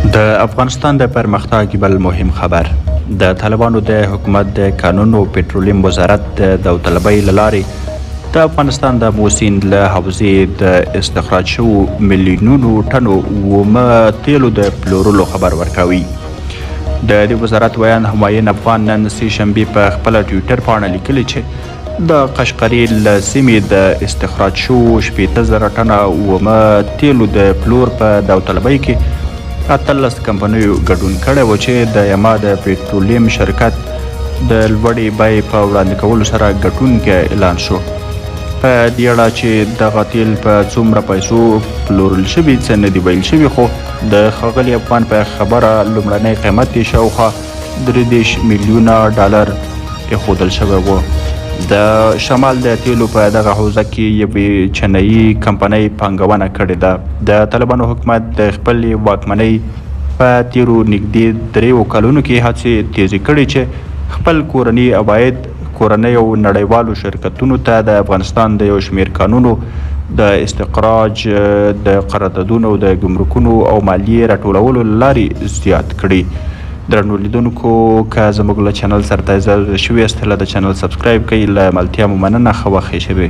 د افغانستان د پرمختګ بل مهم خبر د طالبانو د حکومت د قانون او پټرولیم وزارت د داوطلبۍ له لارې د افغانستان د موسین له حوزې د استخراج شوو میلیونونو ټنو اومه تیلو د پلورلو خبر ورکوي. د دې وزارت ویان همایون افغان نن سه شنبه په خپل ټویټر باندې لیکلي چې د قشقري له سیمې د استخراج شوو 80,000 ټنه اومه تیلو د پلور په داوطلبۍ کې 18 کمپنیو ګډون کړی و چې د یما د پټرولیم شرکت د لوړې بیې په وړاندې کولو سره ګټونکی اعلان شو. په دې اړه چې دغه تیل په څومره پیسو پلورل شوي څه نه دي ویل شوي، خو د ښاغلي افغان په خبره لومړنی قیمت یې شاوخوا 30 میلیونه ډالر ایښودل شوی و. د شمال د تیلو په دغه حوزه کې یوې چینایي کمپنۍ پانګونه کړې ده. د طالبانو حکومت د خپلې واکمنۍ په تیرو نږدې 3 کلونو کې هڅې تیزې کړې چې خپل کورني عواید کورنۍ او نړیوالو شرکتونو ته د افغانستان د یو شمېر قانونو د استخراج د قراردادونو د ګمرکونو او مالیې راټولولو له لارې زیات کړي. درنو لیدونکو که زموږ له چینل سره تازه شوي یاست له د چینل سبسکرایب کړئ. له ملتیا مو مننه. ښه وخت یې شوی.